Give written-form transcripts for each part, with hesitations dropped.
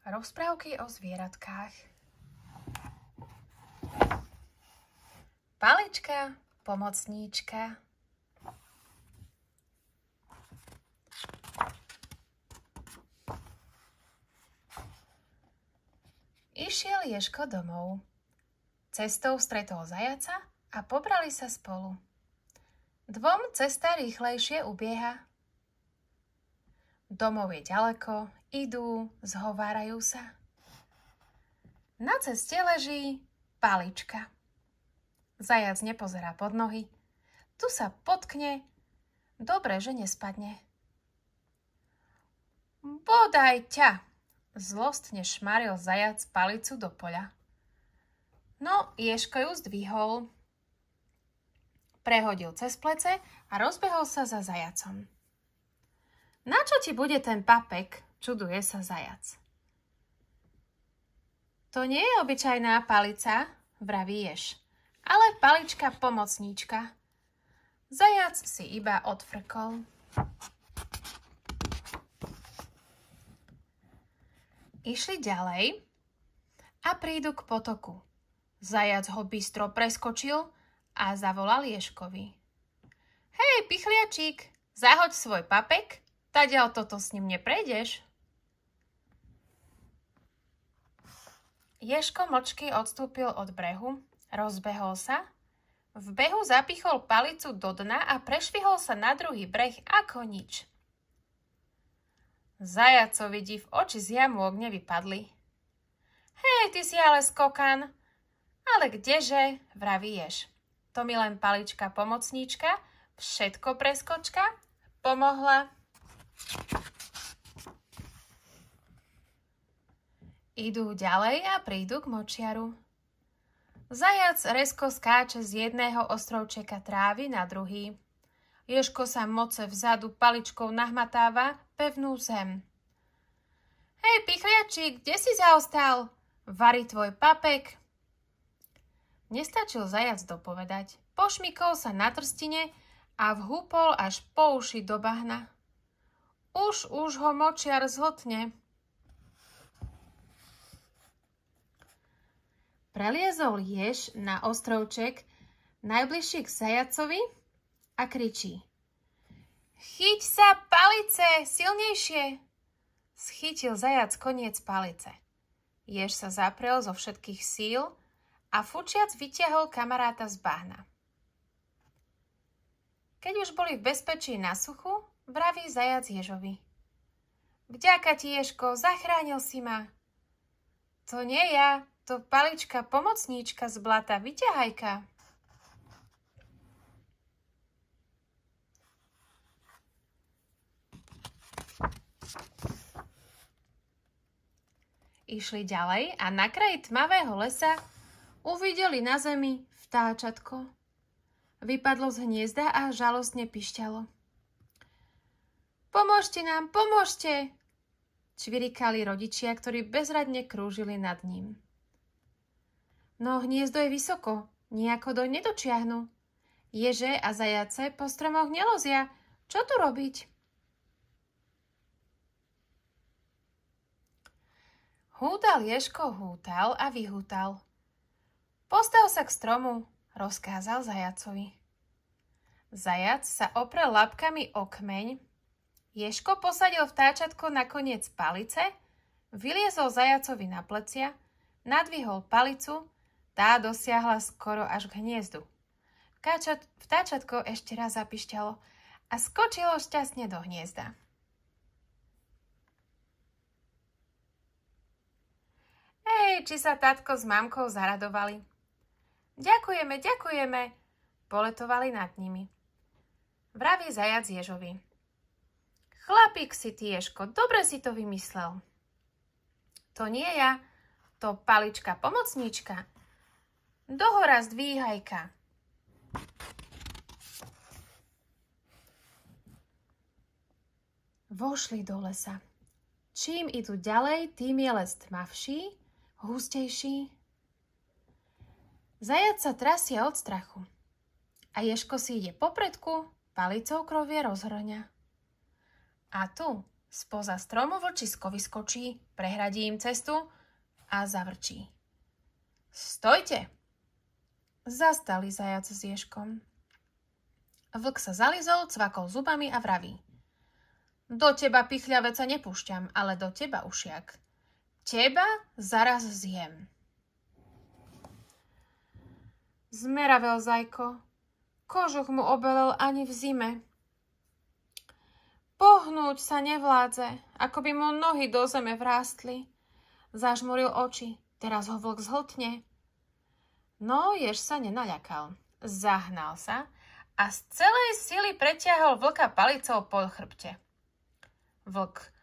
Rozprávky o zvieratkách. Palička, pomocníčka. Išiel Ježko domov. Cestou stretol zajaca a pobrali sa spolu. Dvom cesta rýchlejšie ubieha. Domov je ďaleko, idú, zhovárajú sa. Na ceste leží palička. Zajac nepozerá pod nohy. Tu sa potkne. Dobre, že nespadne. Bodaj ťa! Zlostne šmaril zajac palicu do poľa. No, Ježko ju zdvihol. Prehodil cez plece a rozbehol sa za zajacom. Na čo ti bude ten papek? Čuduje sa zajac. To nie je obyčajná palica, vraví jež, ale palička pomocníčka. Zajac si iba odfrkol. Išli ďalej a prídu k potoku. Zajac ho bystro preskočil a zavolal Ježkovi. Hej, pichliačík, zahoď svoj papek, tadiaľ toto s ním neprejdeš. Ježko mlčky odstúpil od brehu, rozbehol sa, v behu zapichol palicu do dna a prešvihol sa na druhý breh ako nič. Zajacovi div oči z jamôk nevypadli. Hej, ty si ale skokan. Ale kdeže, vraví jež. To mi len palička pomocníčka, všetko preskočka, pomohla. Idú ďalej a prídu k močiaru. Zajac rezko skáče z jedného ostrovčeka trávy na druhý. Ježko sa moce vzadu paličkou nahmatáva pevnú zem. Hej, pichliačík, kde si zaostal? Varí tvoj papek. Nestačil zajac dopovedať. Pošmykol sa na trstine a vhúpol až po uši do bahna. Už ho močiar zhltne. Preliezol jež na ostrovček najbližší k zajacovi a kričí. Chyť sa, palice, silnejšie! Schytil zajac koniec palice. Jež sa zaprel zo všetkých síl a fučiac vytiahol kamaráta z bahna. Keď už boli v bezpečí na suchu, vraví zajac ježovi. Vďaka ti, Ježko, zachránil si ma. To nie ja, to palička pomocníčka z blata, vyťahajka. Išli ďalej a na kraji tmavého lesa uvideli na zemi vtáčatko. Vypadlo z hniezda a žalostne pišťalo. Pomôžte nám, pomôžte! Čvirikali rodičia, ktorí bezradne krúžili nad ním. No hniezdo je vysoko, nejako doň nedočiahnu. Ježe a zajace po stromoch nelozia. Čo tu robiť? Hútal Ježko, hútal a vyhútal. Postav sa k stromu, rozkázal zajacovi. Zajac sa oprel labkami o kmeň, Ježko posadil vtáčatko na koniec palice, vyliezol zajacovi na plecia, nadvihol palicu, tá dosiahla skoro až k hniezdu. Vtáčatko ešte raz zapišťalo a skočilo šťastne do hniezda. Hej, či sa tatko s mamkou zaradovali. Ďakujeme, ďakujeme, poletovali nad nimi. Vraví zajac ježovi. Chlapík si ty, Ježko, dobre si to vymyslel. To nie ja, to palička pomocníčka. Dohora zdvíhajka. Vošli do lesa. Čím idú ďalej, tým je les tmavší, hustejší. Zajac sa trasie od strachu. A Ježko si ide popredku, palicou krovie rozhrňa. A tu, Spoza stromu vlčisko vyskočí, prehradí im cestu a zavrčí. Stojte! Zastali zajac s ježkom. Vlk sa zalizol, cvakol zubami a vraví. Do teba, pichľavec, sa nepúšťam, ale do teba, ušiak. Teba zaraz zjem. Zmeravel zajko. Kožuch mu obelel ani v zime. Pohnúť sa nevládze, ako by mu nohy do zeme vrástli. Zažmuril oči, teraz ho vlk zhltne. No, jež sa nenaľakal. Zahnal sa a z celej sily pretiahol vlka palicou po chrbte. Vlk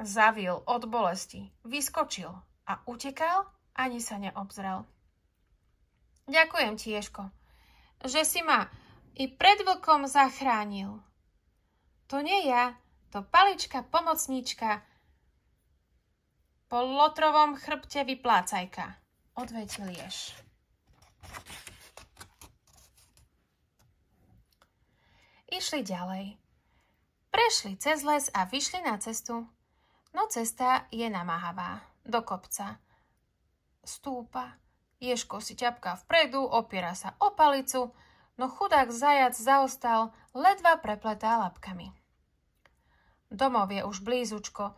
zavil od bolesti, vyskočil a utekal, ani sa neobzrel. Ďakujem ti, ježko, že si ma i pred vlkom zachránil. To nie ja, to palička pomocníčka po lotrovom chrbte vyplácajka, odvetil jež. Išli ďalej. Prešli cez les a vyšli na cestu. No cesta je namáhavá, do kopca. Stúpa, ježko si ťapká vpredu, opiera sa o palicu, no chudák zajac zaostal, ledva prepletá labkami. Domov je už blízučko,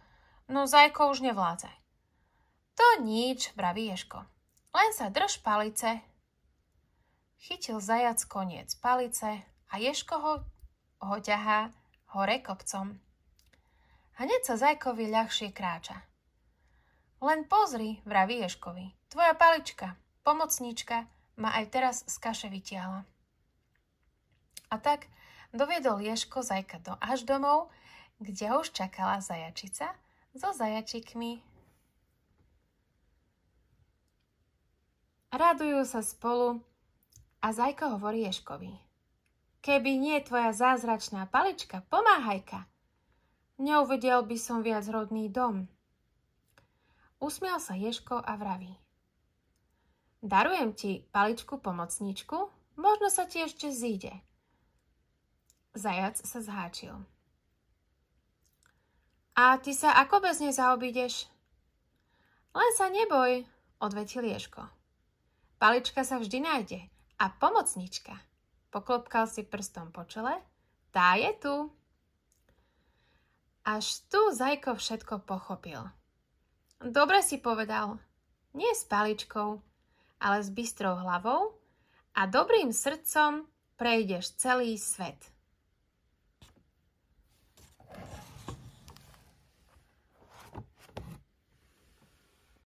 no zajko už nevládze. To nič, vraví ježko, len sa drž palice. Chytil zajac koniec palice a ježko ho ťahá hore kopcom. Hneď sa zajkovi ľahšie kráča. Len pozri, vraví ježkovi, tvoja palička, pomocníčka, ma aj teraz z kaše vytiahla. A tak doviedol ježko zajka až domov, kde už čakala zajačica so zajačikmi. Radujú sa spolu a zajko hovorí ježkovi. Keby nie tvoja zázračná palička, pomáhajka, neuvidel by som viac rodný dom. Usmial sa ježko a vraví. Darujem ti paličku pomocníčku, možno sa ti ešte zíde. Zajac sa zháčil. A ty sa ako bez nej zaobídeš? Len sa neboj, odvetil ježko. Palička sa vždy nájde a pomocnička. Poklopkal si prstom po čele. Tá je tu. Až tu zajko všetko pochopil. Dobre si povedal. Nie s paličkou, ale s bystrou hlavou a dobrým srdcom prejdeš celý svet.